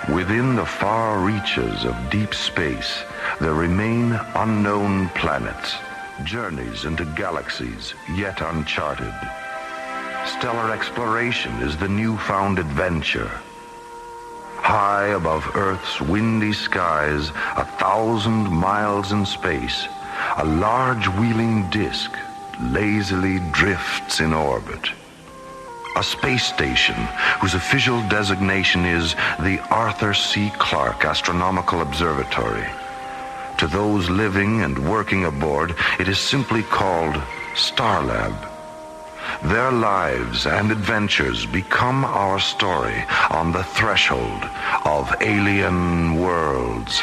Within the far reaches of deep space, there remain unknown planets, journeys into galaxies yet uncharted. Stellar exploration is the newfound adventure. High above Earth's windy skies, 1,000 miles in space, a large wheeling disk lazily drifts in orbit. A space station whose official designation is the Arthur C. Clarke Astronomical Observatory. To those living and working aboard, it is simply called Starlab. Their lives and adventures become our story on the threshold of alien worlds.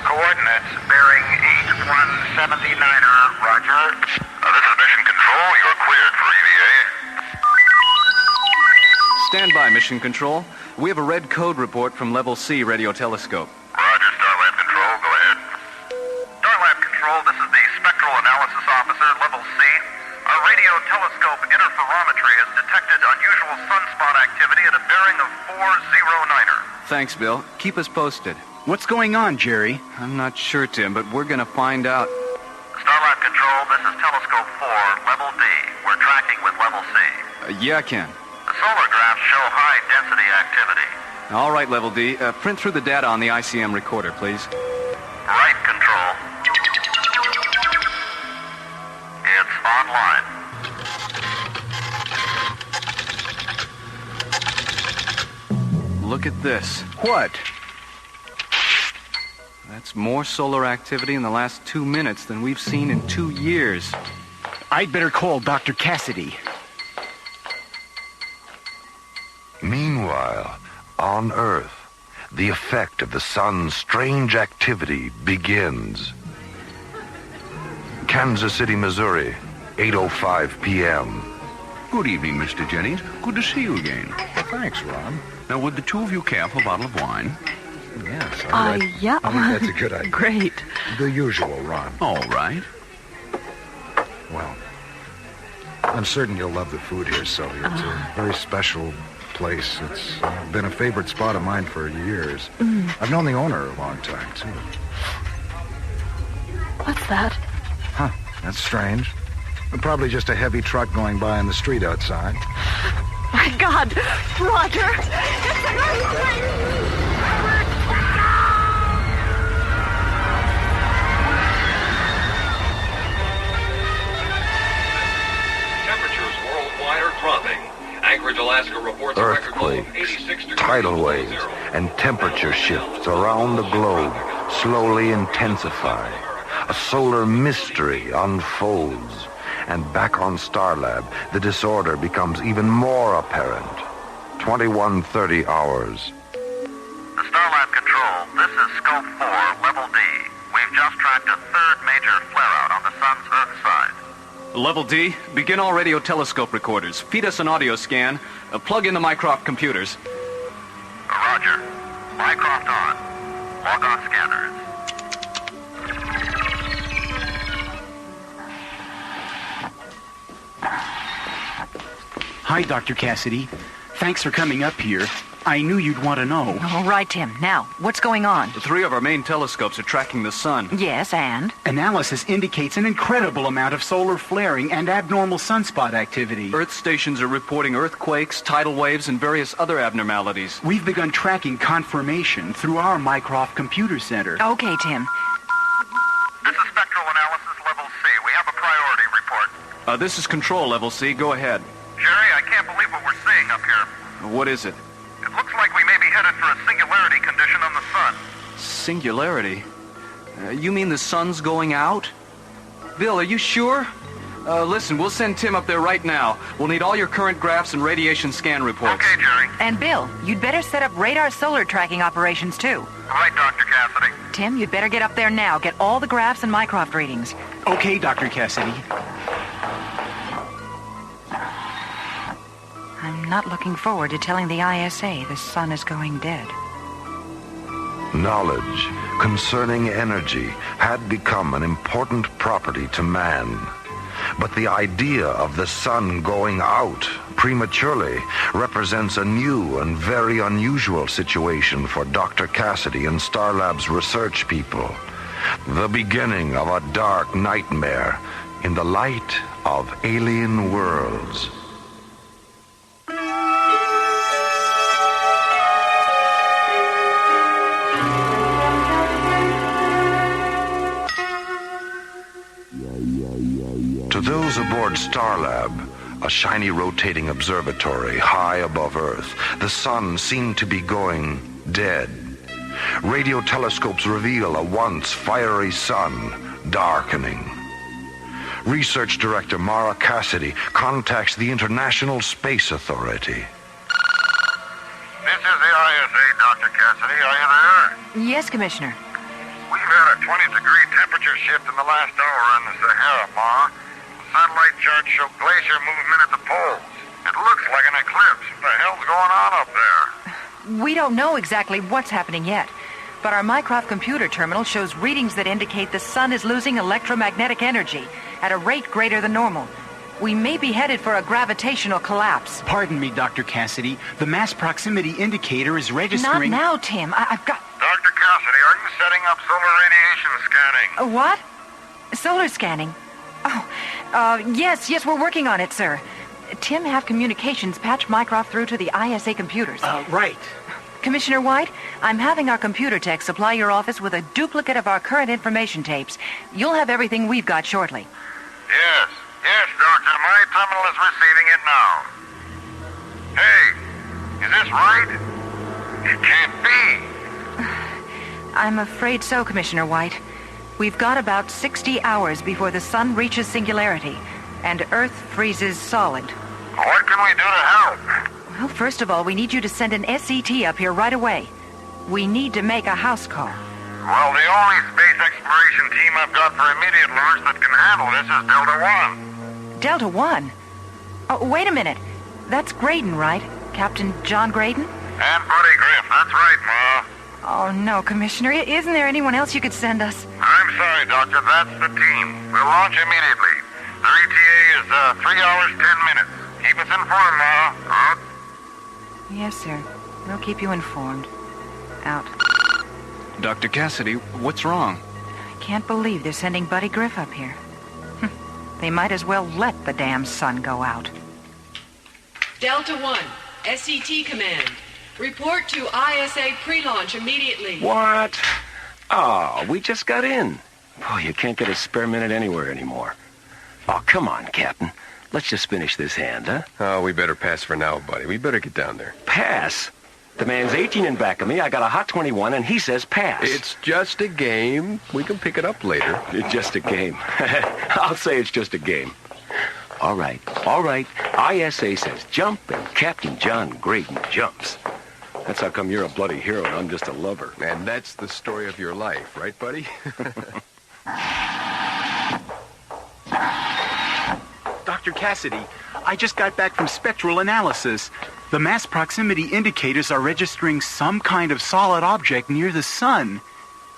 Coordinates bearing 8179er, roger. This is Mission Control. You're cleared for EVA. Stand by, Mission Control. We have a red code report from Level C radio telescope. Roger, Starlab Control. Go ahead. Starlab Control, this is the Spectral Analysis Officer, Level C. Our radio telescope interferometry has detected unusual sunspot activity at a bearing of 409er. Thanks, Bill. Keep us posted. What's going on, Jerry? I'm not sure, Tim, but we're going to find out. Starlab Control, this is Telescope 4, Level D. We're tracking with Level C. Yeah, Ken. The solar graphs show high-density activity. All right, Level D. Print through the data on the ICM recorder, please. Right, Control. It's online. Look at this. What? That's more solar activity in the last 2 minutes than we've seen in 2 years. I'd better call Dr. Cassidy. Meanwhile, on Earth, the effect of the sun's strange activity begins. Kansas City, Missouri, 8:05 p.m. Good evening, Mr. Jennings. Good to see you again. Well, thanks, Ron. Now, would the two of you care for a bottle of wine? Yes, all right. Yeah. I think that's a good idea. Great. The usual, Ron. All right. Well, I'm certain you'll love the food here, Sylvia. It's a very special place. It's been a favorite spot of mine for years. I've known the owner a long time, too. What's that? Huh, that's strange. Probably just a heavy truck going by on the street outside. My God, Roger! It's an earthquake! Temperatures worldwide are dropping. Anchorage, Alaska reports a record low of 86 Earthquakes, degrees tidal below waves, zero. and temperature shifts around the globe slowly intensify. A solar mystery unfolds. And back on Starlab, the disorder becomes even more apparent. 21:30 hours. The Starlab Control, this is Scope 4, Level D. We've just tracked a third major flare-out on the sun's Earth side. Level D, begin all radio telescope recorders. Feed us an audio scan. Plug in the Mycroft computers. Roger. Mycroft on. Log on scanners. Hi, Dr. Cassidy. Thanks for coming up here. I knew you'd want to know. All right, Tim. Now, what's going on? The 3 of our main telescopes are tracking the sun. Yes, and? Analysis indicates an incredible amount of solar flaring and abnormal sunspot activity. Earth stations are reporting earthquakes, tidal waves, and various other abnormalities. We've begun tracking confirmation through our Mycroft Computer Center. Okay, Tim. This is Spectral Analysis Level C. We have a priority report. This is Control, Level C. Go ahead. Jerry, I can't believe what we're seeing up here. What is it? It looks like we may be headed for a singularity condition on the sun. Singularity? You mean the sun's going out? Bill, are you sure? Listen, we'll send Tim up there right now. We'll need all your current graphs and radiation scan reports. Okay, Jerry. And Bill, you'd better set up radar solar tracking operations, too. Right, Dr. Cassidy. Tim, you'd better get up there now. Get all the graphs and Mycroft readings. Okay, Dr. Cassidy. I'm not looking forward to telling the ISA the sun is going dead. Knowledge concerning energy had become an important property to man. But the idea of the sun going out prematurely represents a new and very unusual situation for Dr. Cassidy and Starlab's research people. The beginning of a dark nightmare in the light of alien worlds. To those aboard Starlab, a shiny rotating observatory high above Earth, the sun seemed to be going dead. Radio telescopes reveal a once fiery sun darkening. Research Director Mara Cassidy contacts the International Space Authority. This is the ISA, Dr. Cassidy. Are you there? Yes, Commissioner. We've had a 20-degree temperature shift in the last hour in the Sahara, Ma. Satellite charts show glacier movement at the poles. It looks like an eclipse. What the hell's going on up there? We don't know exactly what's happening yet, but our Mycroft computer terminal shows readings that indicate the sun is losing electromagnetic energy at a rate greater than normal. We may be headed for a gravitational collapse. Pardon me, Dr. Cassidy. The mass proximity indicator is registering... Not now, Tim. I've got... Dr. Cassidy, are you setting up solar radiation scanning? What? Solar scanning? Yes, we're working on it, sir. Tim, have communications patch Mycroft through to the ISA computers. Right. Commissioner White, I'm having our computer tech supply your office with a duplicate of our current information tapes. You'll have everything we've got shortly. Yes, Doctor. My terminal is receiving it now. Hey, is this right? It can't be. I'm afraid so, Commissioner White. We've got about 60 hours before the sun reaches singularity and Earth freezes solid. What can we do to help? Well, first of all, we need you to send an SCT up here right away. We need to make a house call. Well, the only space exploration team I've got for immediate launch that can handle this is Delta 1. Delta 1? Oh, wait a minute. That's Graydon, right? Captain John Graydon? And Buddy Griff, that's right, Ma. Oh, no, Commissioner. Isn't there anyone else you could send us? I'm sorry, Doctor. That's the team. We'll launch immediately. Their ETA is 3 hours, 10 minutes. Keep us informed, Ma. Out. Yes, sir. We'll keep you informed. Out. Dr. Cassidy, what's wrong? I can't believe they're sending Buddy Griff up here. They might as well let the damn sun go out. Delta 1, SCT command. Report to ISA pre-launch immediately. What? Oh, we just got in. Boy, you can't get a spare minute anywhere anymore. Oh, come on, Captain. Let's just finish this hand, huh? Oh, we better pass for now, buddy. We better get down there. Pass? The man's 18 in back of me. I got a hot 21, and he says pass. It's just a game. We can pick it up later. It's just a game. I'll say it's just a game. All right. ISA says jump, and Captain John Graydon jumps. That's how come you're a bloody hero and I'm just a lover. And that's the story of your life, right, buddy? Dr. Cassidy, I just got back from spectral analysis. The mass proximity indicators are registering some kind of solid object near the sun.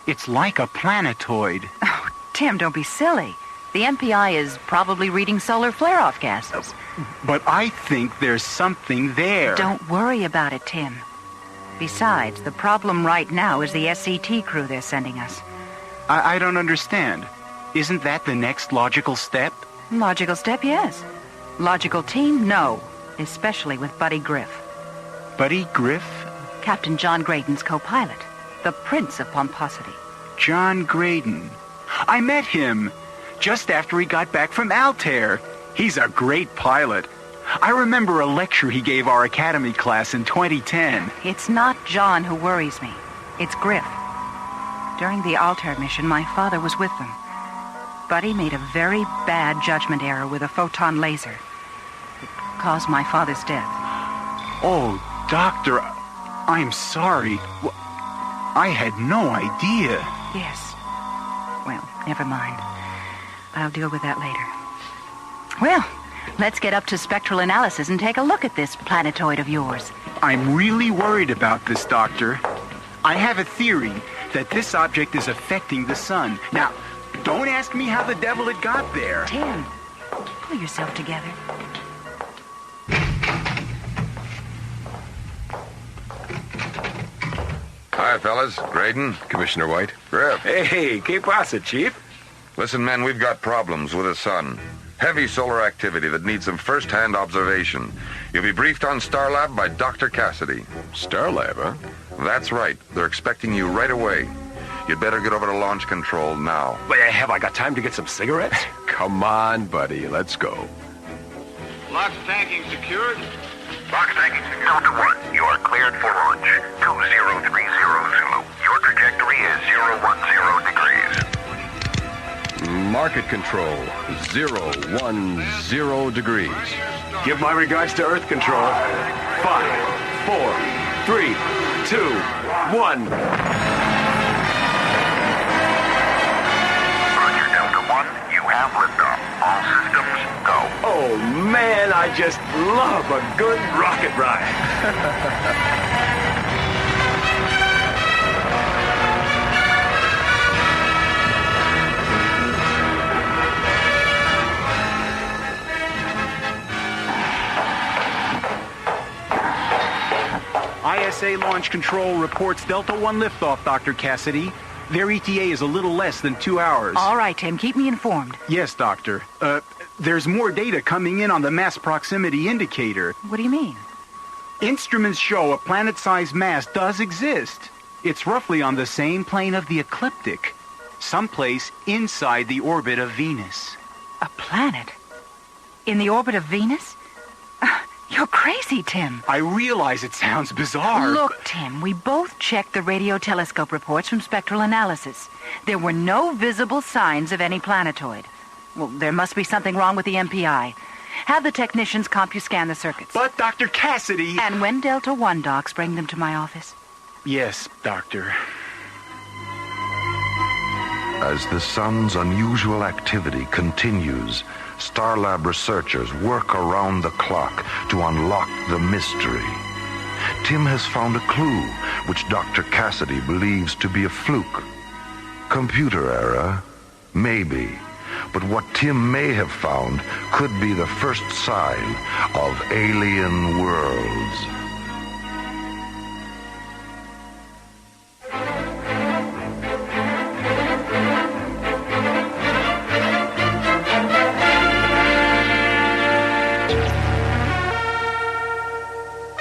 It's like a planetoid. Oh, Tim, don't be silly. The MPI is probably reading solar flare-off gases. But I think there's something there. Don't worry about it, Tim. Besides, the problem right now is the SCT crew they're sending us. I don't understand. Isn't that the next logical step? Logical step, yes. Logical team, no. Especially with Buddy Griff. Buddy Griff? Captain John Graydon's co-pilot. The Prince of Pomposity. John Graydon. I met him just after he got back from Altair. He's a great pilot. I remember a lecture he gave our academy class in 2010. It's not John who worries me. It's Griff. During the Altair mission, my father was with them. Buddy made a very bad judgment error with a photon laser. It caused my father's death. Oh, Doctor, I'm sorry. I had no idea. Yes. Well, never mind. I'll deal with that later. Well, let's get up to spectral analysis and take a look at this planetoid of yours. I'm really worried about this, Doctor. I have a theory that this object is affecting the sun. Now, don't ask me how the devil it got there. Tim, pull yourself together. Hi, fellas. Graydon. Commissioner White. Griff. Hey, ¿qué pasa, Chief? Listen, men, we've got problems with the sun. Heavy solar activity that needs some first-hand observation. You'll be briefed on Starlab by Dr. Cassidy. Starlab, huh? That's right. They're expecting you right away. You'd better get over to launch control now. Wait, have I got time to get some cigarettes? Come on, buddy. Let's go. Lock tanking secured. Box tanking secured. Delta 1, you are cleared for launch. 2030 Zulu. Your trajectory is 010 degrees. Market control, 010 degrees. Give my regards to Earth Control. 5, 4, 3, 2, 1. Roger, Delta 1, you have liftoff. All systems go. Oh, man, I just love a good rocket ride. ISA Launch Control reports Delta 1 liftoff, Dr. Cassidy. Their ETA is a little less than 2 hours. All right, Tim, keep me informed. Yes, Doctor. There's more data coming in on the mass proximity indicator. What do you mean? Instruments show a planet-sized mass does exist. It's roughly on the same plane of the ecliptic, someplace inside the orbit of Venus. A planet? In the orbit of Venus? You're crazy, Tim. I realize it sounds bizarre. Look, Tim, we both checked the radio telescope reports from spectral analysis. There were no visible signs of any planetoid. Well, there must be something wrong with the MPI. Have the technicians CompuScan the circuits. But, Dr. Cassidy... And when Delta 1 docs, bring them to my office. Yes, Doctor. As the sun's unusual activity continues, Starlab researchers work around the clock to unlock the mystery. Tim has found a clue which Dr. Cassidy believes to be a fluke. Computer error? Maybe. But what Tim may have found could be the first sign of alien worlds.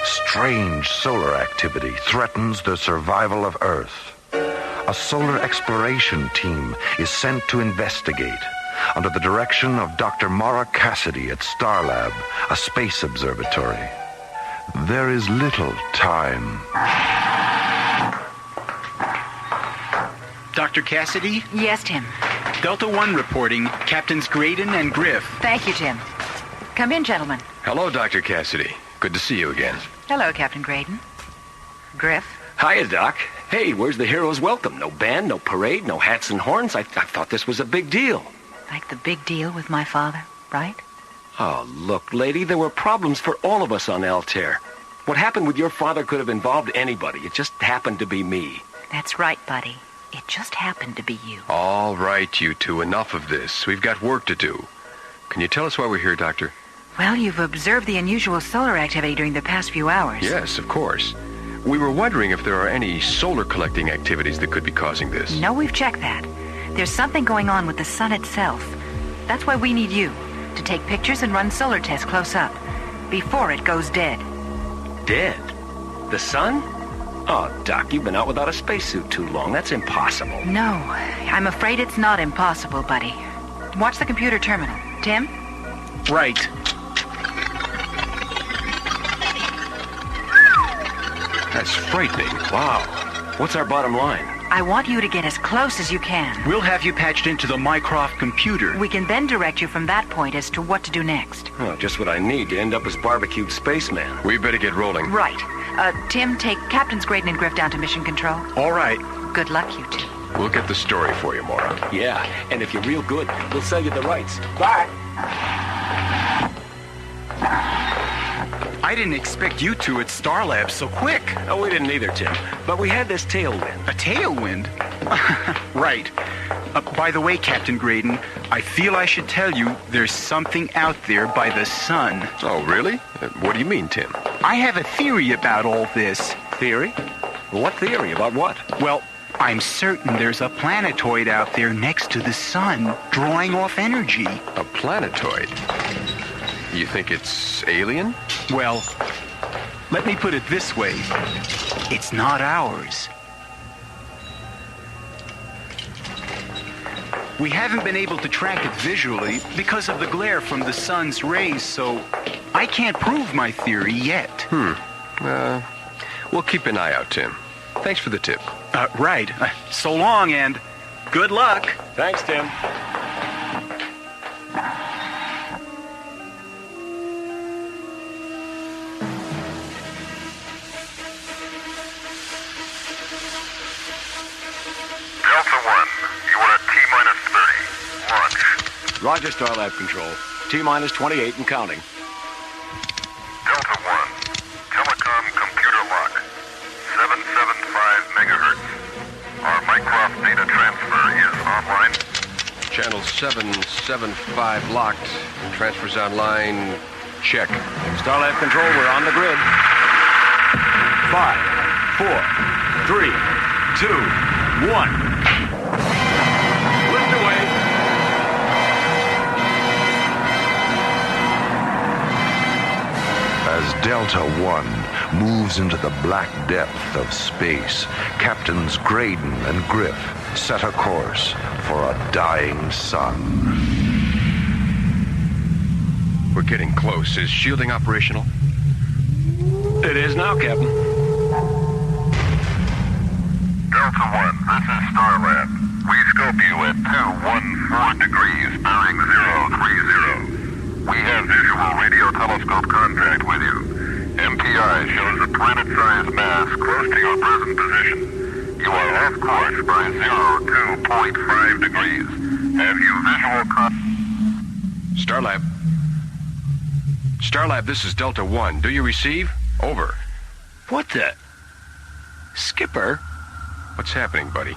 Strange solar activity threatens the survival of Earth. A solar exploration team is sent to investigate under the direction of Dr. Mara Cassidy at Starlab, a space observatory. There is little time. Dr. Cassidy? Yes, Tim. Delta 1 reporting. Captains Graydon and Griff. Thank you, Tim. Come in, gentlemen. Hello, Dr. Cassidy. Good to see you again. Hello, Captain Graydon. Griff. Hiya, Doc. Hey, where's the hero's welcome? No band, no parade, no hats and horns? I thought this was a big deal. Like the big deal with my father, right? Oh, look, lady, there were problems for all of us on Altair. What happened with your father could have involved anybody. It just happened to be me. That's right, buddy. It just happened to be you. All right, you two, enough of this. We've got work to do. Can you tell us why we're here, Doctor? Well, you've observed the unusual solar activity during the past few hours. Yes, of course. We were wondering if there are any solar collecting activities that could be causing this. No, we've checked that. There's something going on with the sun itself. That's why we need you, to take pictures and run solar tests close up, before it goes dead. Dead? The sun? Oh, Doc, you've been out without a spacesuit too long. That's impossible. No, I'm afraid it's not impossible, buddy. Watch the computer terminal. Tim? Right. That's frightening. Wow. What's our bottom line? I want you to get as close as you can. We'll have you patched into the Mycroft computer. We can then direct you from that point as to what to do next. Oh, just what I need to end up as barbecued spaceman. We better get rolling. Right. Tim, take Captains Graydon and Griff down to mission control. All right. Good luck, you two. We'll get the story for you, Mara. Yeah, and if you're real good, we'll sell you the rights. Bye. I didn't expect you two at Starlab so quick. Oh, we didn't either, Tim. But we had this tailwind. A tailwind? Right. By the way, Captain Graydon, I feel I should tell you there's something out there by the sun. Oh, really? What do you mean, Tim? I have a theory about all this. Theory? What theory? About what? Well, I'm certain there's a planetoid out there next to the sun, drawing off energy. A planetoid? You think it's alien? Well, let me put it this way. It's not ours. We haven't been able to track it visually because of the glare from the sun's rays, so I can't prove my theory yet. We'll keep an eye out, Tim. Thanks for the tip. Right. So long, and good luck. Thanks, Tim. Delta 1, you are at T-minus 30. Launch. Roger, Starlab Control. T-minus 28 and counting. Delta 1, telecom computer lock. 775 megahertz. Our Mycroft data transfer is online. Channel 775 locked. Transfers online. Check. Starlab Control, we're on the grid. 5, 4, 3, 2, 1. Lift away. As Delta One moves into the black depth of space, Captains Graydon and Griff set a course for a dying sun. We're getting close. Is shielding operational? It is now, Captain. Delta 1, this is Starlab. We scope you at 214 degrees, bearing 030. We have visual radio telescope contact with you. MPI shows a planet-sized mass close to your present position. You are off course by 02.5 degrees. Have you visual Starlab. Starlab, this is Delta 1. Do you receive? Over. What the? Skipper? What's happening, buddy?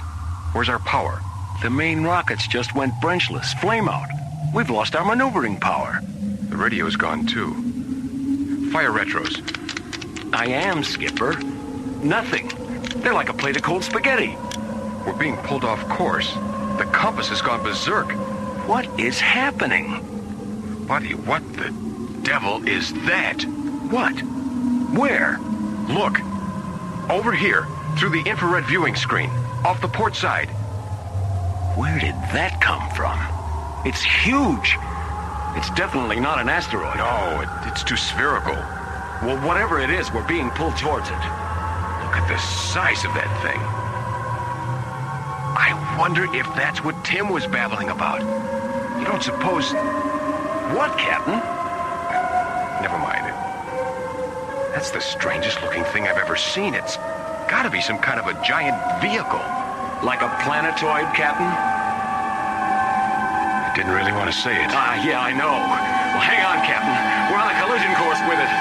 Where's our power? The main rockets just went brenchless. Flame out. We've lost our maneuvering power. The radio's gone, too. Fire retros. I am, Skipper. Nothing. They're like a plate of cold spaghetti. We're being pulled off course. The compass has gone berserk. What is happening? Buddy, what the devil is that? What? Where? Look. Over here, through the infrared viewing screen, off the port side. Where did that come from? It's huge. It's definitely not an asteroid. No, it's too spherical. Well, whatever it is, we're being pulled towards it. Look at the size of that thing. I wonder if that's what Tim was babbling about. You don't suppose... What, Captain? Never mind it. That's the strangest looking thing I've ever seen. It's gotta be some kind of a giant vehicle. Like a planetoid, Captain? I didn't really want to say it. Yeah, I know. Well, hang on, Captain. We're on a collision course with it.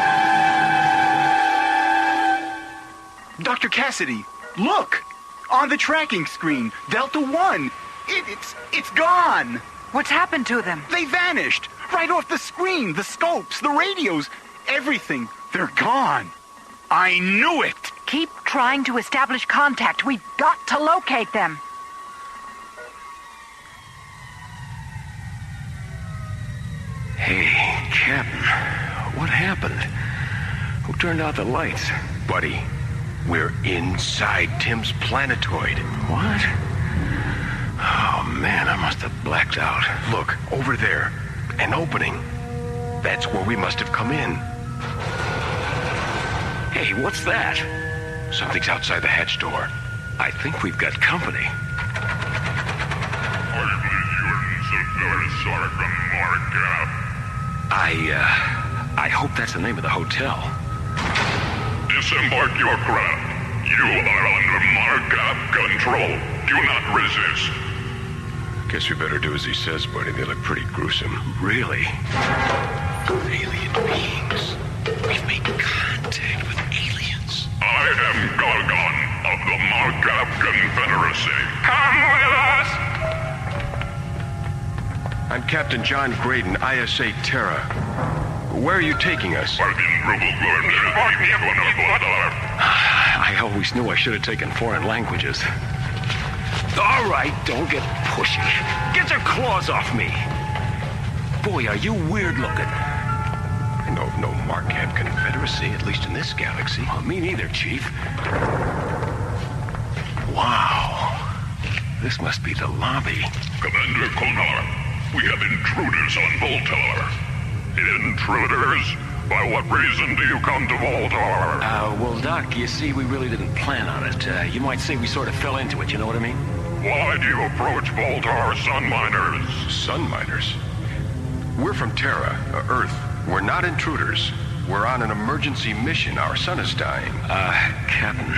Dr. Cassidy, look! On the tracking screen, Delta One. It's gone! What's happened to them? They vanished! Right off the screen, the scopes, the radios, everything. They're gone. I knew it! Keep trying to establish contact. We've got to locate them. Hey, Captain, what happened? Who turned out the lights? Buddy, we're inside Tim's planetoid. What? Oh, man, I must have blacked out. Look, over there. An opening. That's where we must have come in. Hey, what's that? Something's outside the hatch door. I think we've got company. I hope that's the name of the hotel. Disembark your craft. You are under Markup control. Do not resist. Guess we better do as he says, buddy. They look pretty gruesome. Really? Alien beings. We've made contact with aliens. I am Gargon of the Markab Confederacy. Come with us! I'm Captain John Graydon, ISA Terra. Where are you taking us? I always knew I should have taken foreign languages. All right, don't get pushy. Get your claws off me. Boy, are you weird looking. I know of no Markab Confederacy, at least in this galaxy. Well, me neither, Chief. Wow. This must be the lobby. Commander Konar, we have intruders on Voltar. Intruders? By what reason do you come to Voltar? Well, Doc, you see, we really didn't plan on it. You might say we sort of fell into it, you know what I mean? Why do you approach Voltar sun miners? Sun miners? We're from Terra, Earth. We're not intruders. We're on an emergency mission. Our sun is dying. Captain,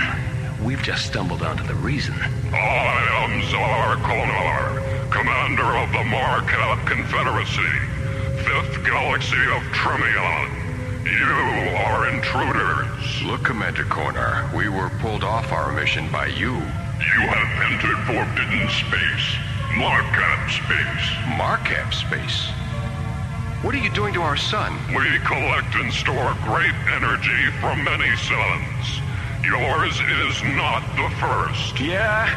we've just stumbled onto the reason. I am Zar Konar, commander of the Markab Confederacy, 5th Galaxy of Tremion. You are intruders. Look, Commander Konar, we were pulled off our mission by you. You have entered forbidden space. Markab space. Markab space? What are you doing to our sun? We collect and store great energy from many suns. Yours is not the first. Yeah?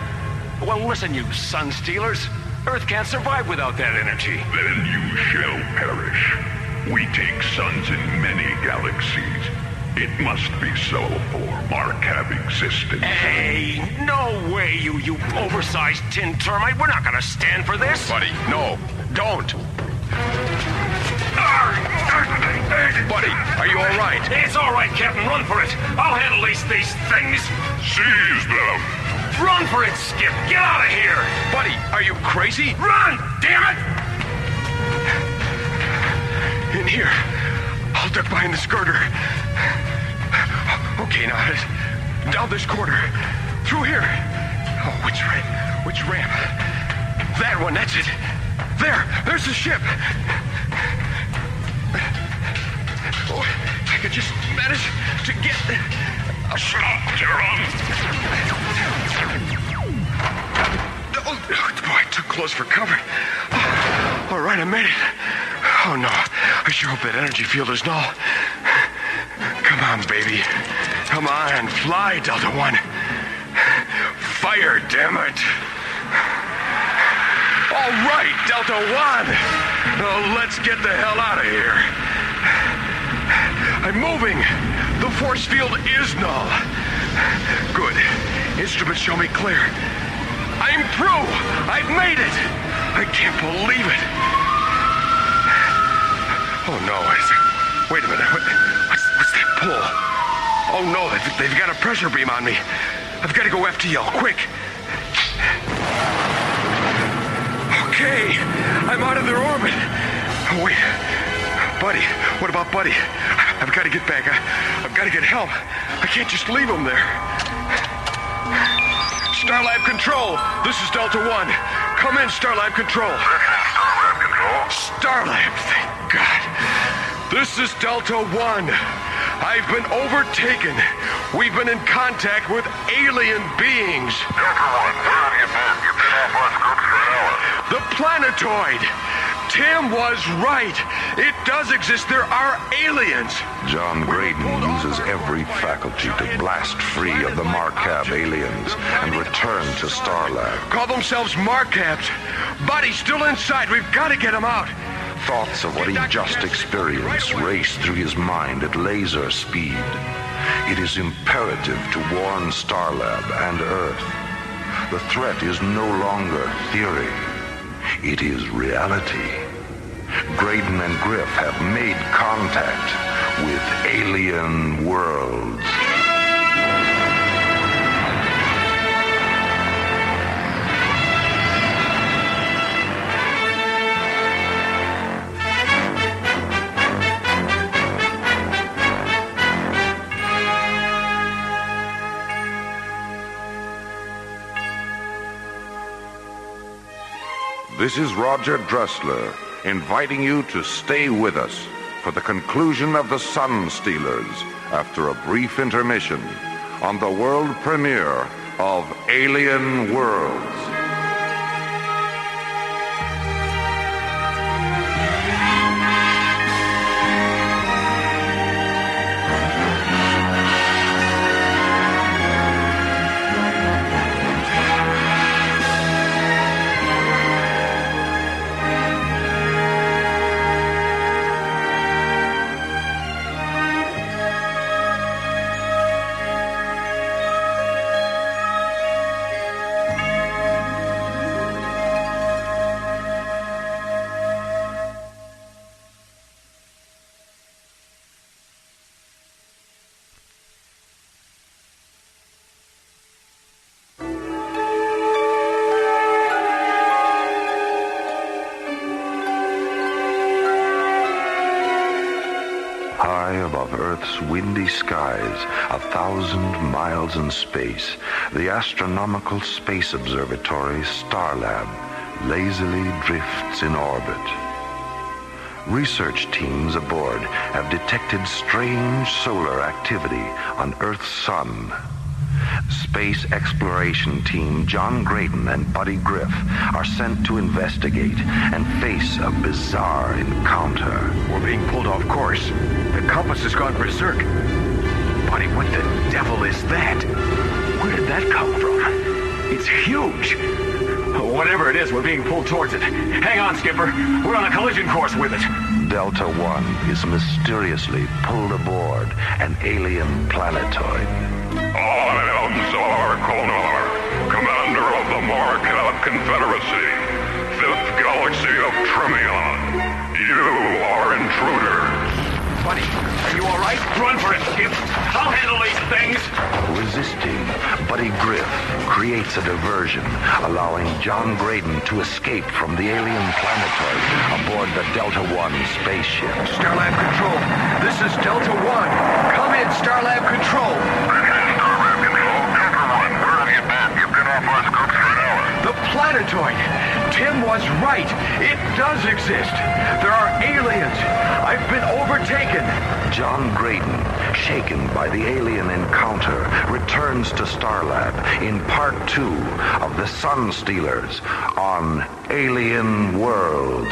Well, listen, you sun stealers. Earth can't survive without that energy. Then you shall perish. We take suns in many galaxies. It must be so for Markab existence. Hey, no way, you oversized tin termite. We're not gonna stand for this. Buddy, no, don't. Buddy, are you all right? It's all right, Captain. Run for it. I'll handle these things. Seize them. Run for it, Skip. Get out of here. Buddy, are you crazy? Run, damn it. In here. I'll duck behind the skirter. Okay, now, down this corridor. Through here. Oh, which ramp? That one, that's it. There's the ship. Oh, if I could just manage to get... Stop, Tyron! Oh, boy, too close for cover. All right, I made it. Oh, no. I sure hope that energy field is null. Come on, baby. Come on, fly, Delta One. Fire, damn it. All right, Delta One. Oh, let's get the hell out of here. I'm moving. The force field is null. Good. Instruments show me clear. I'm through. I've made it. I can't believe it. Oh, no. Wait a minute. What's that pull? Oh, no. They've got a pressure beam on me. I've got to go FTL. Quick. Okay. I'm out of their orbit. Oh, wait. Buddy. What about Buddy? I've got to get back. I've got to get help. I can't just leave him there. Starlab Control. This is Delta One. Come in, Starlab Control. Starlab Control. Starlab, thank God. This is Delta One. I've been overtaken. We've been in contact with alien beings. Delta One, where have you been? You've been off our scope for an hour. The planetoid. Tim was right. It does exist. There are aliens. John Graydon uses every faculty to blast free of the Markab aliens and return to Starlab. Call themselves Markabs. Buddy's still inside. We've got to get him out. Thoughts of what he just experienced race through his mind at laser speed. It is imperative to warn Starlab and Earth. The threat is no longer theory. It is reality. Graydon and Griff have made contact with alien worlds. This is Roger Dressler, inviting you to stay with us for the conclusion of the Sun Stealers after a brief intermission on the world premiere of Alien Worlds. High above Earth's windy skies, 1,000 miles in space, the astronomical space observatory Starlab lazily drifts in orbit. Research teams aboard have detected strange solar activity on Earth's sun. Space exploration team John Graydon and Buddy Griff are sent to investigate and face a bizarre encounter. We're being pulled off course. The compass has gone berserk. Buddy, what the devil is that? Where did that come from? It's huge. Whatever it is, we're being pulled towards it. Hang on, Skipper. We're on a collision course with it. Delta One is mysteriously pulled aboard an alien planetoid. I am Zar Konar, commander of the Markab Confederacy, 5th Galaxy of Tremion. You are intruders. Buddy, are you all right? Run for it, Skip. I'll handle these things. Resisting, Buddy Griff creates a diversion, allowing John Graydon to escape from the alien planetoid aboard the Delta One spaceship. Starlab Control, this is Delta One. Come in, Starlab Control. Starlab Control, Delta One, where have you been? You've been off our scopes for an hour. The planetoid. Tim was right. It does exist. There are aliens. I've been overtaken. John Graydon, shaken by the alien encounter, returns to Starlab in part 2 of the Sun Stealers on Alien Worlds.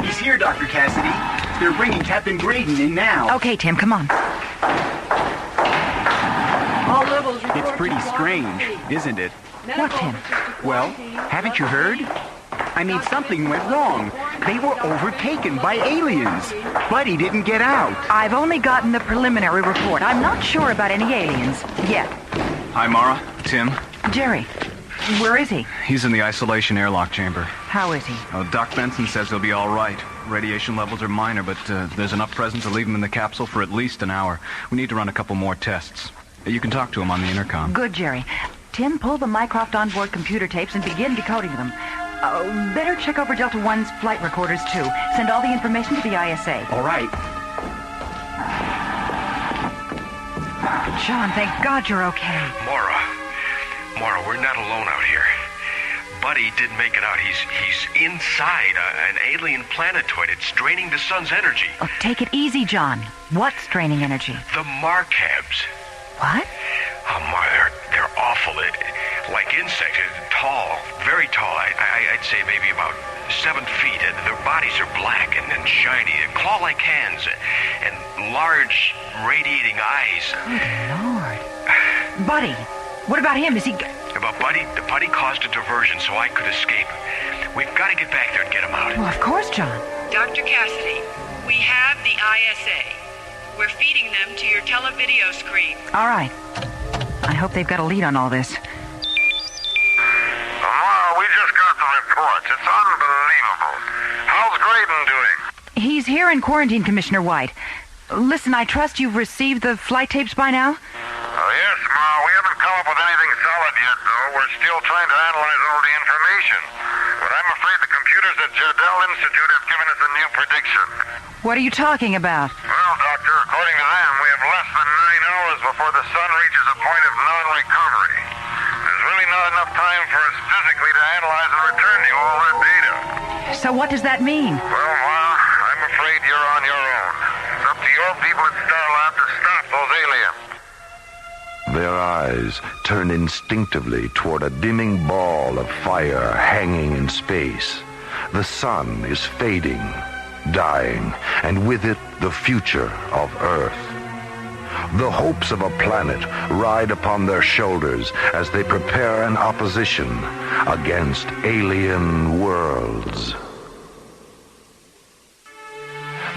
He's here, Dr. Cassidy. They're bringing Captain Graydon in now. Okay, Tim, come on. All levels report It's pretty to strange, block isn't it? What, Tim? Well, haven't you heard? I mean, something went wrong. They were overtaken by aliens. Buddy didn't get out. I've only gotten the preliminary report. I'm not sure about any aliens yet. Hi, Mara. Tim. Jerry, where is he? He's in the isolation airlock chamber. How is he? Oh, Doc Benson says he'll be all right. Radiation levels are minor, but there's enough present to leave him in the capsule for at least an hour. We need to run a couple more tests. You can talk to him on the intercom. Good, Jerry. Tim, pull the Mycroft onboard computer tapes and begin decoding them. Better check over Delta One's flight recorders, too. Send all the information to the ISA. All right. John, thank God you're okay. Mara, we're not alone out here. Buddy did make it out. He's inside an alien planetoid. It's draining the sun's energy. Oh, take it easy, John. What's draining energy? The Markabs. What? Oh, Mara, they're awful. Like insects, tall, very tall. I'd say maybe about 7 feet. Their bodies are black and shiny, claw-like hands, and large, radiating eyes. Good Lord. Buddy, what about him? Is he... About Buddy, Buddy caused a diversion so I could escape. We've got to get back there and get him out. Well, of course, John. Dr. Cassidy, we have the ISA. We're feeding them to your televideo screen. All right. I hope they've got a lead on all this. We just got the reports. It's unbelievable. How's Graydon doing? He's here in quarantine, Commissioner White. Listen, I trust you've received the flight tapes by now? Yes, Ma. We haven't come up with anything solid yet, though. We're still trying to analyze all the information. But I'm afraid the computers at Jardel Institute have given us a new prediction. What are you talking about? Well, Doctor, according to them, we have before the sun reaches a point of non-recovery. There's really not enough time for us physically to analyze and return you all that data. So what does that mean? Well, Ma, I'm afraid you're on your own. It's up to your people at Starlab to stop those aliens. Their eyes turn instinctively toward a dimming ball of fire hanging in space. The sun is fading, dying, and with it the future of Earth. The hopes of a planet ride upon their shoulders as they prepare an opposition against alien worlds.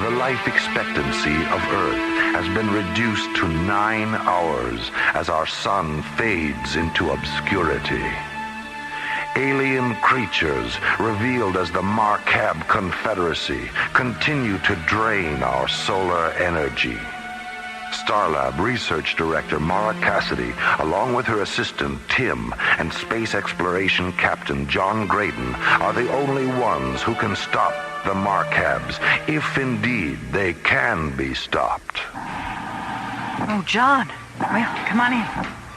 The life expectancy of Earth has been reduced to 9 hours as our sun fades into obscurity. Alien creatures, revealed as the Marcab Confederacy, continue to drain our solar energy. Starlab Research Director Mara Cassidy, along with her assistant Tim and Space Exploration Captain John Graydon, are the only ones who can stop the Marcabs, if indeed they can be stopped. Oh, John. Well, come on in.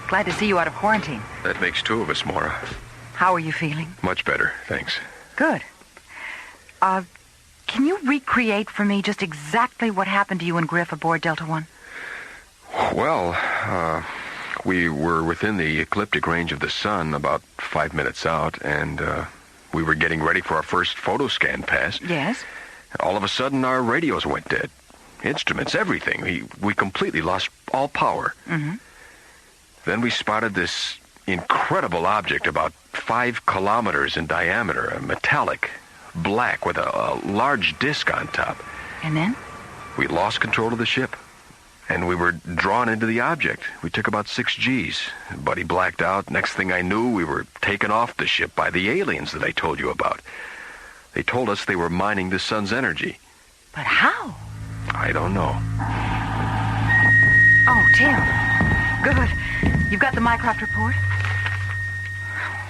Glad to see you out of quarantine. That makes 2 of us, Mara. How are you feeling? Much better, thanks. Good. Can you recreate for me just exactly what happened to you and Griff aboard Delta One? Well, we were within the ecliptic range of the sun about 5 minutes out, and we were getting ready for our first photo scan pass. Yes? All of a sudden, our radios went dead. Instruments, everything. We completely lost all power. Mm-hmm. Then we spotted this incredible object about 5 kilometers in diameter, a metallic, black, with a large disc on top. And then? We lost control of the ship, and we were drawn into the object. We took about 6 Gs. Buddy blacked out. Next thing I knew, we were taken off the ship by the aliens that I told you about. They told us they were mining the sun's energy. But how? I don't know. Oh, Tim. Good. You've got the Mycroft report?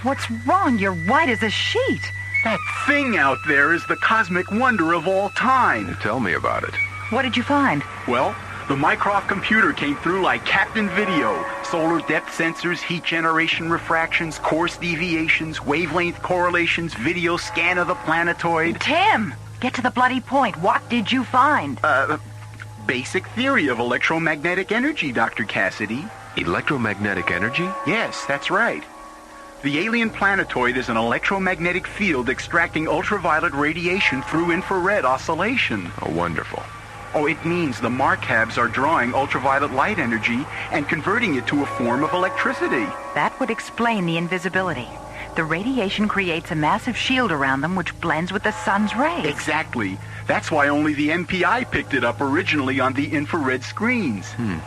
What's wrong? You're white as a sheet. That thing out there is the cosmic wonder of all time. Tell me about it. What did you find? Well, the Mycroft computer came through like Captain Video. Solar depth sensors, heat generation refractions, course deviations, wavelength correlations, video scan of the planetoid. Tim, get to the bloody point. What did you find? Basic theory of electromagnetic energy, Dr. Cassidy. Electromagnetic energy? Yes, that's right. The alien planetoid is an electromagnetic field extracting ultraviolet radiation through infrared oscillation. Oh, wonderful. Oh, it means the Marcabs are drawing ultraviolet light energy and converting it to a form of electricity. That would explain the invisibility. The radiation creates a massive shield around them which blends with the sun's rays. Exactly. That's why only the MPI picked it up originally on the infrared screens.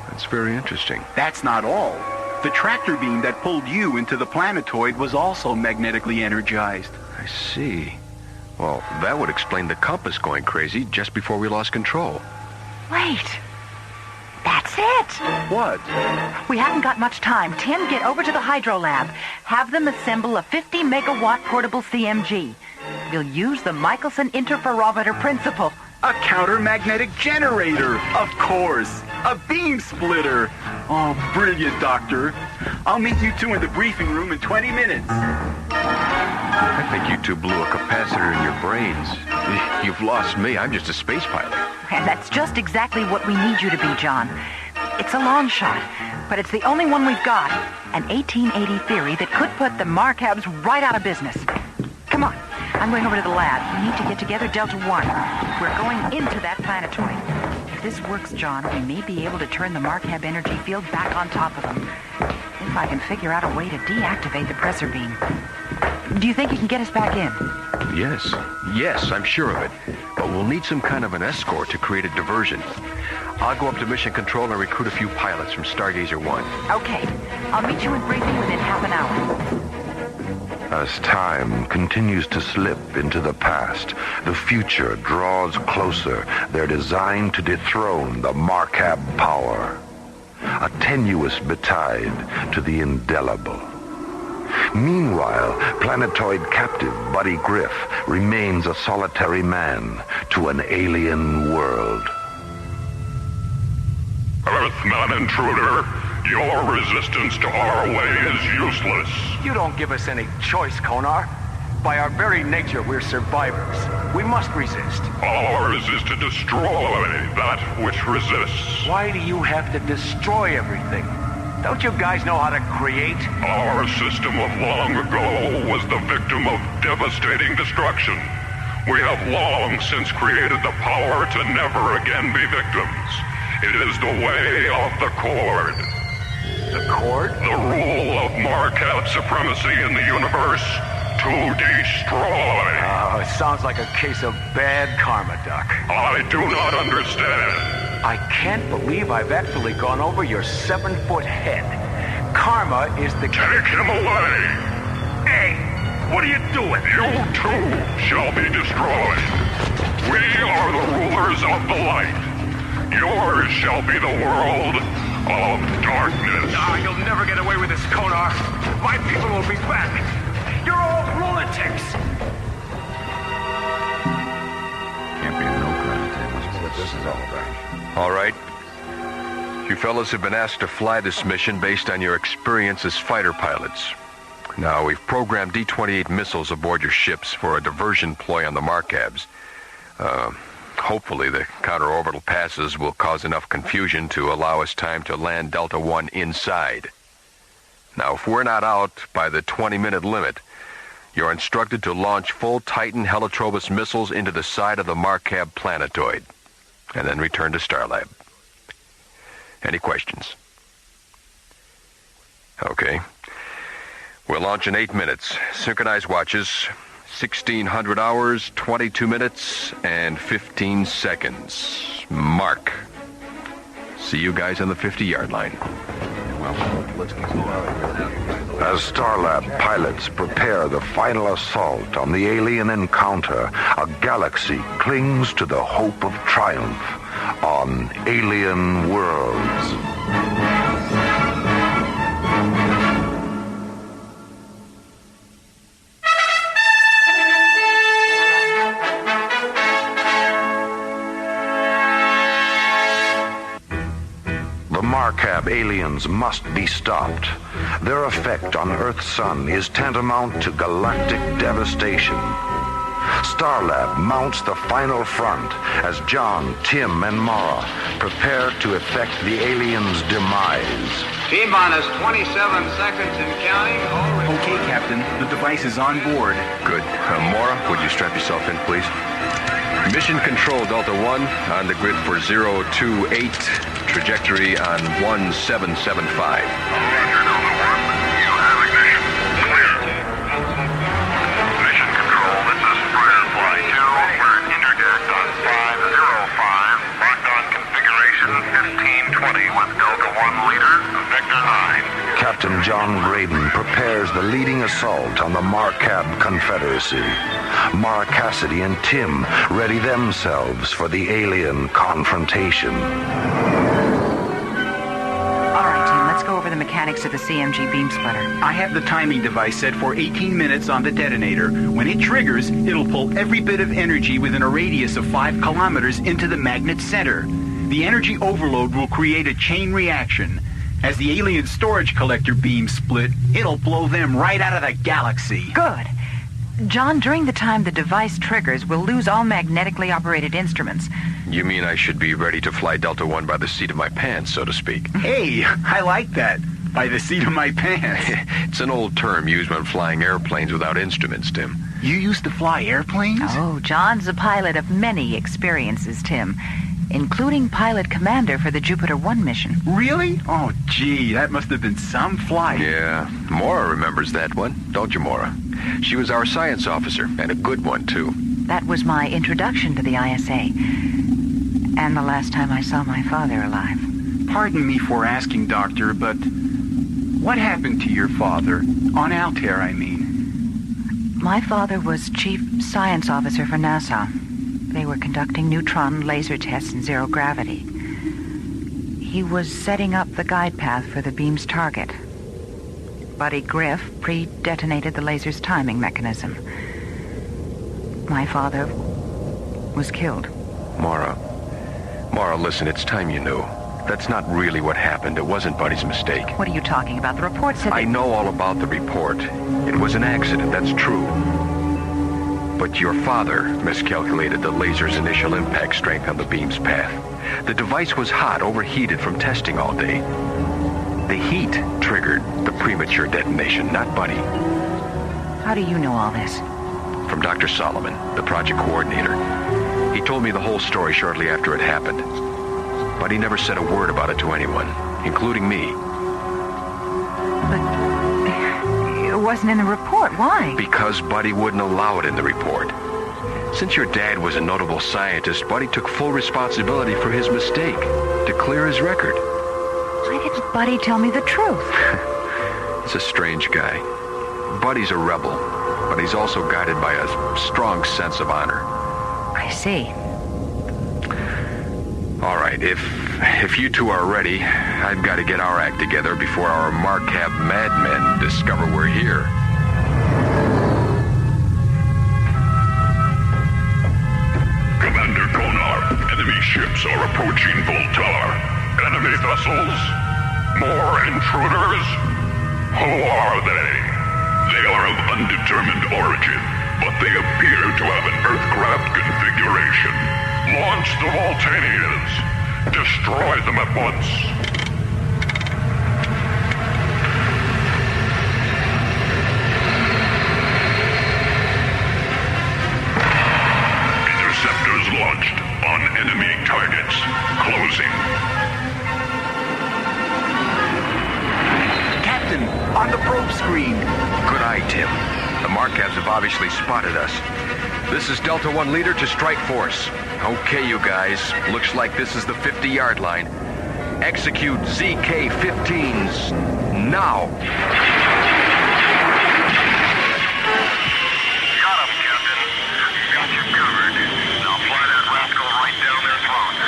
That's very interesting. That's not all. The tractor beam that pulled you into the planetoid was also magnetically energized. I see. Well, that would explain the compass going crazy just before we lost control. Wait. That's it. What? We haven't got much time. Tim, get over to the Hydro Lab. Have them assemble a 50-megawatt portable CMG. We'll use the Michelson interferometer principle. A counter-magnetic generator, of course. A beam splitter. Oh, brilliant, Doctor. I'll meet you two in the briefing room in 20 minutes. I think you two blew a capacitor in your brains. You've lost me. I'm just a space pilot. And that's just exactly what we need you to be, John. It's a long shot, but it's the only one we've got. An 1880 theory that could put the Marcabs right out of business. Come on. I'm going over to the lab. We need to get together Delta One. We're going into that planetoid. If this works, John, we may be able to turn the Marcab energy field back on top of them. If I can figure out a way to deactivate the pressor beam. Do you think you can get us back in? Yes, I'm sure of it. But we'll need some kind of an escort to create a diversion. I'll go up to Mission Control and recruit a few pilots from Stargazer 1. Okay. I'll meet you in briefing within half an hour. As time continues to slip into the past, the future draws closer. They're designed to dethrone the Marcab power. A tenuous betide to the indelible. Meanwhile, planetoid captive Buddy Griff remains a solitary man to an alien world. Earthman intruder, Your resistance to our way is useless. You don't give us any choice, Konar. By our very nature, we're survivors. We must resist. Ours is to destroy that which resists. Why do you have to destroy everything? Don't you guys know how to create? Our system of long ago was the victim of devastating destruction. We have long since created the power to never again be victims. It is the way of the Cord. The Cord? The rule of Marquette supremacy in the universe to destroy. Oh, it sounds like a case of bad karma, Doc. I do not understand. I can't believe I've actually gone over your 7-foot head. Karma is the... Take him away! Hey, what are you doing? You too shall be destroyed. We are the rulers of the light. Yours shall be the world of darkness. Ah, you'll never get away with this, Konar. My people will be back. You're all lunatics. Can't be no crime, Tim. That's what this is all about. All right. You fellas have been asked to fly this mission based on your experience as fighter pilots. Now, we've programmed D-28 missiles aboard your ships for a diversion ploy on the Markabs. Hopefully, the counter-orbital passes will cause enough confusion to allow us time to land Delta One inside. Now, if we're not out by the 20-minute limit, you're instructed to launch full Titan Helitrobus missiles into the side of the Markab planetoid, and then return to Starlab. Any questions? Okay. We'll launch in 8 minutes. Synchronized watches. 1,600 hours, 22 minutes, and 15 seconds. Mark. See you guys on the 50-yard line. As Starlab pilots prepare the final assault on the alien encounter, a galaxy clings to the hope of triumph on alien worlds. The Markab aliens must be stopped. Their effect on Earth's sun is tantamount to galactic devastation. Starlab mounts the final front as John, Tim, and Mara prepare to effect the aliens' demise. T-minus 27 seconds and counting. Okay, Captain. The device is on board. Good. Mara, would you strap yourself in, please? Mission Control, Delta One, on the grid for 028, trajectory on 1775. Roger, Delta One. You have ignition. Clear. Mission Control, this is Firefly 2. We're interdict on 505. Locked on configuration 1520 with Delta One leader, Vector 9. Captain John Graydon prepares the leading assault on the Markab Confederacy. Mara Cassidy and Tim ready themselves for the alien confrontation. All right, Tim, let's go over the mechanics of the CMG beam splitter. I have the timing device set for 18 minutes on the detonator. When it triggers, it'll pull every bit of energy within a radius of 5 kilometers into the magnet center. The energy overload will create a chain reaction. As the alien storage collector beams split, it'll blow them right out of the galaxy. Good. John, during the time the device triggers, we'll lose all magnetically operated instruments. You mean I should be ready to fly Delta One by the seat of my pants, so to speak? Hey, I like that. By the seat of my pants. It's an old term used when flying airplanes without instruments, Tim. You used to fly airplanes? Oh, John's a pilot of many experiences, Tim, including pilot commander for the Jupiter 1 mission. Really? Oh, gee, that must have been some flight. Yeah, Mara remembers that one, don't you, Mara? She was our science officer, and a good one, too. That was my introduction to the ISA, and the last time I saw my father alive. Pardon me for asking, Doctor, but what happened to your father? On Altair, I mean. My father was chief science officer for NASA. They were conducting neutron laser tests in zero gravity. He was setting up the guide path for the beam's target. Buddy Griff pre-detonated the laser's timing mechanism. My father was killed. Mara, listen, it's time you knew. That's not really what happened. It wasn't Buddy's mistake. What are you talking about? The report said I know all about the report. It was an accident, that's true. But your father miscalculated the laser's initial impact strength on the beam's path. The device was hot, overheated from testing all day. The heat triggered the premature detonation, not Buddy. How do you know all this? From Dr. Solomon, the project coordinator. He told me the whole story shortly after it happened. But he never said a word about it to anyone, including me. But it wasn't in the report. Why? Because Buddy wouldn't allow it in the report. Since your dad was a notable scientist, Buddy took full responsibility for his mistake, to clear his record. Why didn't Buddy tell me the truth? He's a strange guy. Buddy's a rebel, but he's also guided by a strong sense of honor. I see. All right, if you two are ready, I've got to get our act together before our Marcab madmen discover we're here. Commander Konar, enemy ships are approaching Voltar. Enemy vessels? More intruders? Who are they? They are of undetermined origin, but they appear to have an Earthcraft configuration. Launch the Voltanians. Destroy them at once. Interceptors launched on enemy targets. Closing. Captain, on the probe screen. Good eye, Tim. The Marcabs have obviously spotted us. This is Delta One leader to Strike Force. Okay, you guys. Looks like this is the 50-yard line. Execute ZK-15s now. Got him, Captain. Got you covered. Now fly that rascal right down their throats.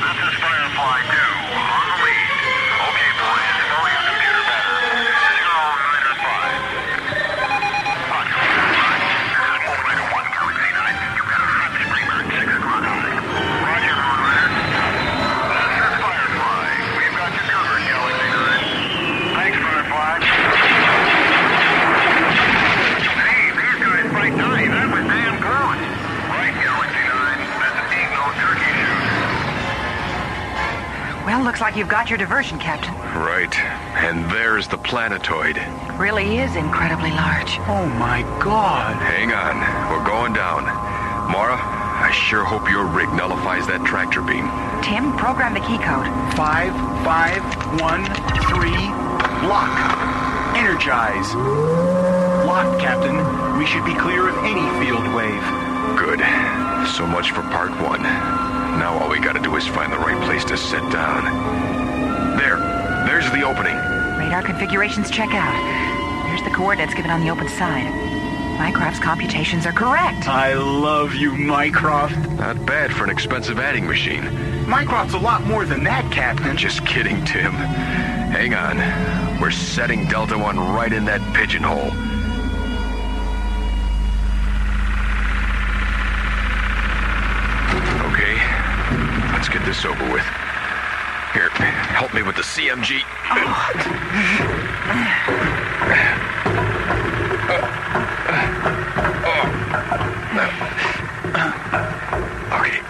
This is Firefly 2, on the lead. Okay, boys, slow your computer better. 095. Operator 1, Galaxy 9. You've got a hot screamer at 6 o'clock. Roger, Moonrider. This is Firefly. We've got you covered, Galaxy 9. Thanks, Firefly. Hey, these guys might die. That was damn good. Right, Galaxy 9. That's ain't no turkey shoot. Well, looks like you've got your diversion, Captain. Right. And there's the planetoid. Really is incredibly large. Oh, my God. Hang on. We're going down. Mara, I sure hope your rig nullifies that tractor beam. Tim, program the key code. 5513. Lock. Energize. Locked, Captain. We should be clear of any field wave. Good. So much for part one. Now all we gotta do is find the right place to sit down. There's the opening. Radar configurations check out. There's the coordinates given on the open side. Mycroft's computations are correct. I love you, Mycroft. Not bad for an expensive adding machine. Mycroft's a lot more than that, Captain. Just kidding, Tim. Hang on. We're setting Delta One right in that pigeonhole. Okay, let's get this over with. Here, help me with the CMG. Okay.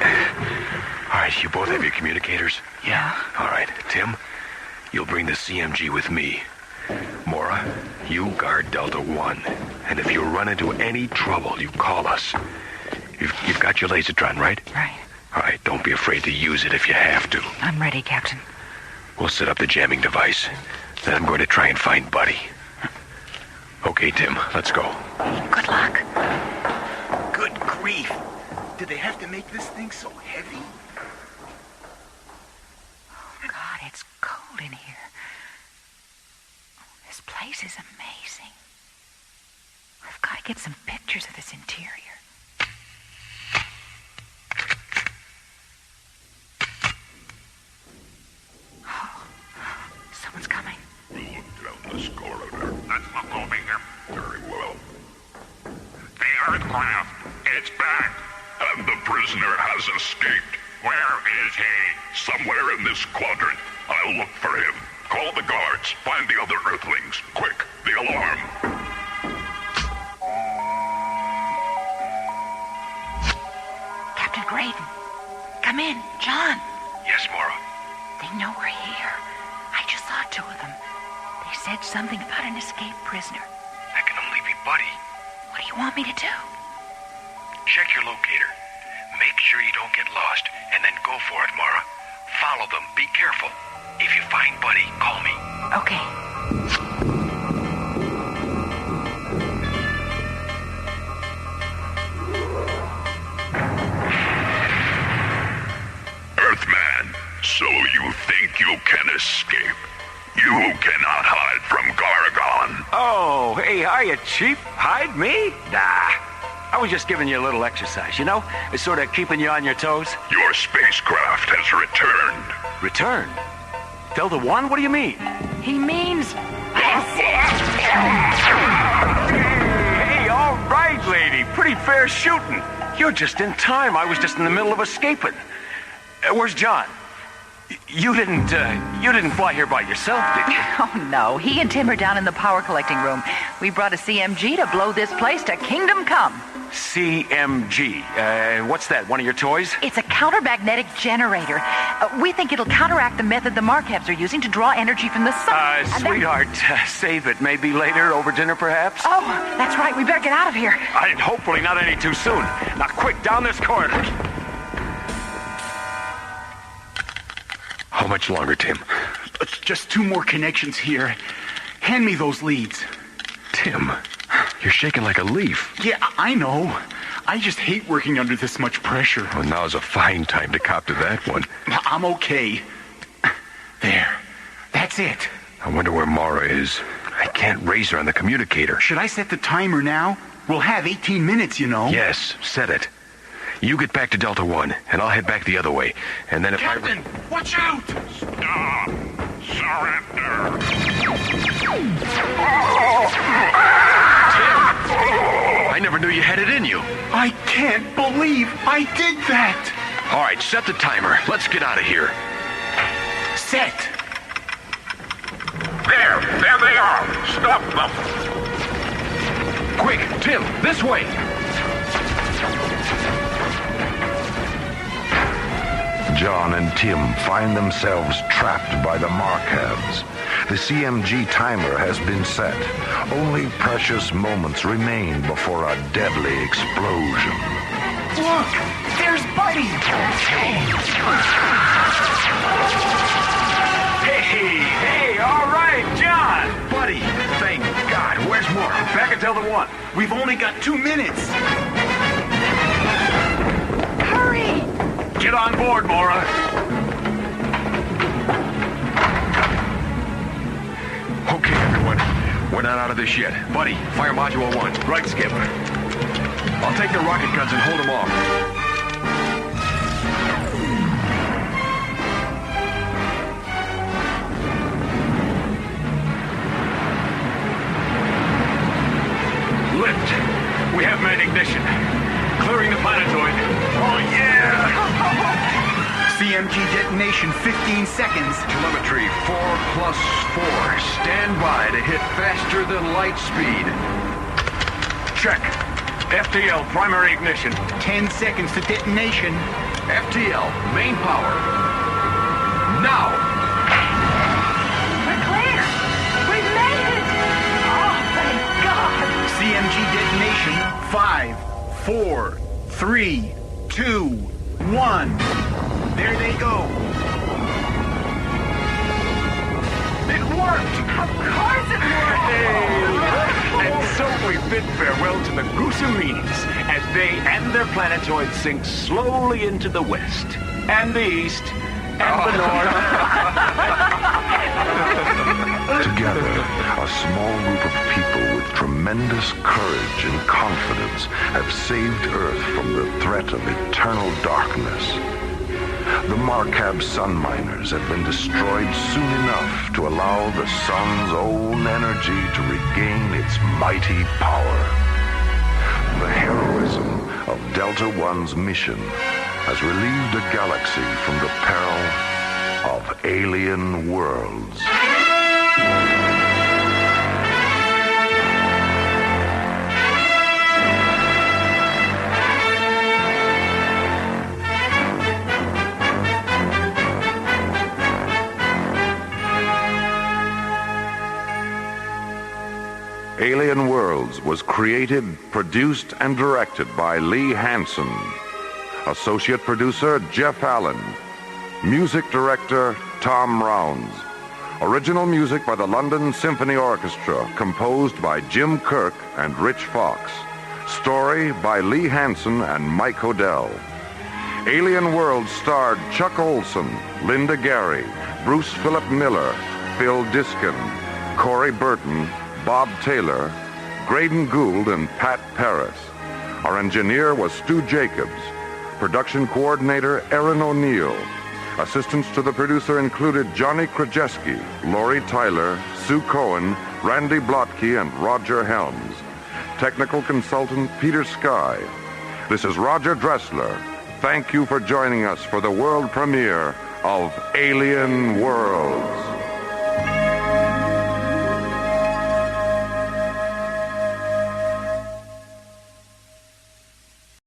All right, you both have your communicators? Yeah. All right, Tim, you'll bring the CMG with me. Mora, you guard Delta One. And if you run into any trouble, you call us. You've got your lasertron, right? Right. All right, don't be afraid to use it if you have to. I'm ready, Captain. We'll set up the jamming device. Then I'm going to try and find Buddy. Okay, Tim, let's go. Good luck. Good grief. Did they have to make this thing so heavy? Oh, God, it's cold in here. This place is amazing. I've got to get some pictures of this interior. Someone's coming. We'll look down this corridor. Let's look over here. Very well. The Earthcraft, it's back. And the prisoner has escaped. Where is he? Somewhere in this quadrant. I'll look for him. Call the guards. Find the other Earthlings. Quick, the alarm. Captain Graydon, come in. John. Yes, Mora. They know we're here. I just saw two of them. They said something about an escaped prisoner. That can only be Buddy. What do you want me to do? Check your locator. Make sure you don't get lost, and then go for it, Mara. Follow them. Be careful. If you find Buddy, call me. Okay. Earthman, so you think you can escape? You cannot hide from Gargon. Oh, hey, hiya, Chief. Hide me? Nah. I was just giving you a little exercise, you know? It's sort of keeping you on your toes. Your spacecraft has returned. Returned? Delta One? What do you mean? He means... Hey, all right, lady. Pretty fair shooting. You're just in time. I was just in the middle of escaping. Where's John? You didn't fly here by yourself, did you? Oh, no. He and Tim are down in the power collecting room. We brought a CMG to blow this place to kingdom come. CMG. What's that, one of your toys? It's a countermagnetic generator. We think it'll counteract the method the Markabs are using to draw energy from the sun. Sweetheart, save it. Maybe later, over dinner, perhaps? Oh, that's right. We better get out of here. And hopefully not any too soon. Now, quick, down this corridor. How much longer, Tim? Just 2 more connections here. Hand me those leads. Tim, you're shaking like a leaf. Yeah, I know. I just hate working under this much pressure. Well, now's a fine time to cop to that one. I'm okay. There. That's it. I wonder where Mara is. I can't raise her on the communicator. Should I set the timer now? We'll have 18 minutes, you know. Yes, set it. You get back to Delta One, and I'll head back the other way. And then if Captain, watch out! Stop! Surrender! Tim! I never knew you had it in you. I can't believe I did that! All right, set the timer. Let's get out of here. Set! There they are! Stop them! Quick, Tim, this way! John and Tim find themselves trapped by the Markabs. The CMG timer has been set. Only precious moments remain before a deadly explosion. Look! There's Buddy! Hey, all right, John! Buddy, thank God. Where's Mora? Back at Delta One. We've only got 2 minutes. Hurry! Get on board, Mora. Okay, everyone. We're not out of this yet. Buddy, fire Module 1. Right, Skip. I'll take the rocket guns and hold them off. Lift. We have main ignition. Clearing the planetoid. Oh, yeah! CMG detonation, 15 seconds. Telemetry 4+4. Stand by to hit faster than light speed. Check. FTL, primary ignition. 10 seconds to detonation. FTL, main power. Now! We're clear! We've made it! Oh, thank God! CMG detonation, 5, 4, 3, 2, 1. There they go. It worked! Of course it worked! And so we bid farewell to the Gusarenes as they and their planetoid sink slowly into the west, and the east, and the north. Together, a small group of people with tremendous courage and confidence have saved Earth from the threat of eternal darkness. The Markab sun miners have been destroyed soon enough to allow the sun's own energy to regain its mighty power. The heroism of Delta One's mission has relieved a galaxy from the peril of alien worlds. Alien Worlds was created, produced, and directed by Lee Hansen. Associate producer, Jeff Allen. Music director, Tom Rounds. Original music by the London Symphony Orchestra, composed by Jim Kirk and Rich Fox. Story by Lee Hansen and Mike Odell. Alien Worlds starred Chuck Olson, Linda Gary, Bruce Philip Miller, Phil Diskin, Corey Burton, Bob Taylor, Graydon Gould, and Pat Paris. Our engineer was Stu Jacobs. Production coordinator, Aaron O'Neill. Assistants to the producer included Johnny Krajewski, Lori Tyler, Sue Cohen, Randy Blotke, and Roger Helms. Technical consultant, Peter Sky. This is Roger Dressler. Thank you for joining us for the world premiere of Alien Worlds.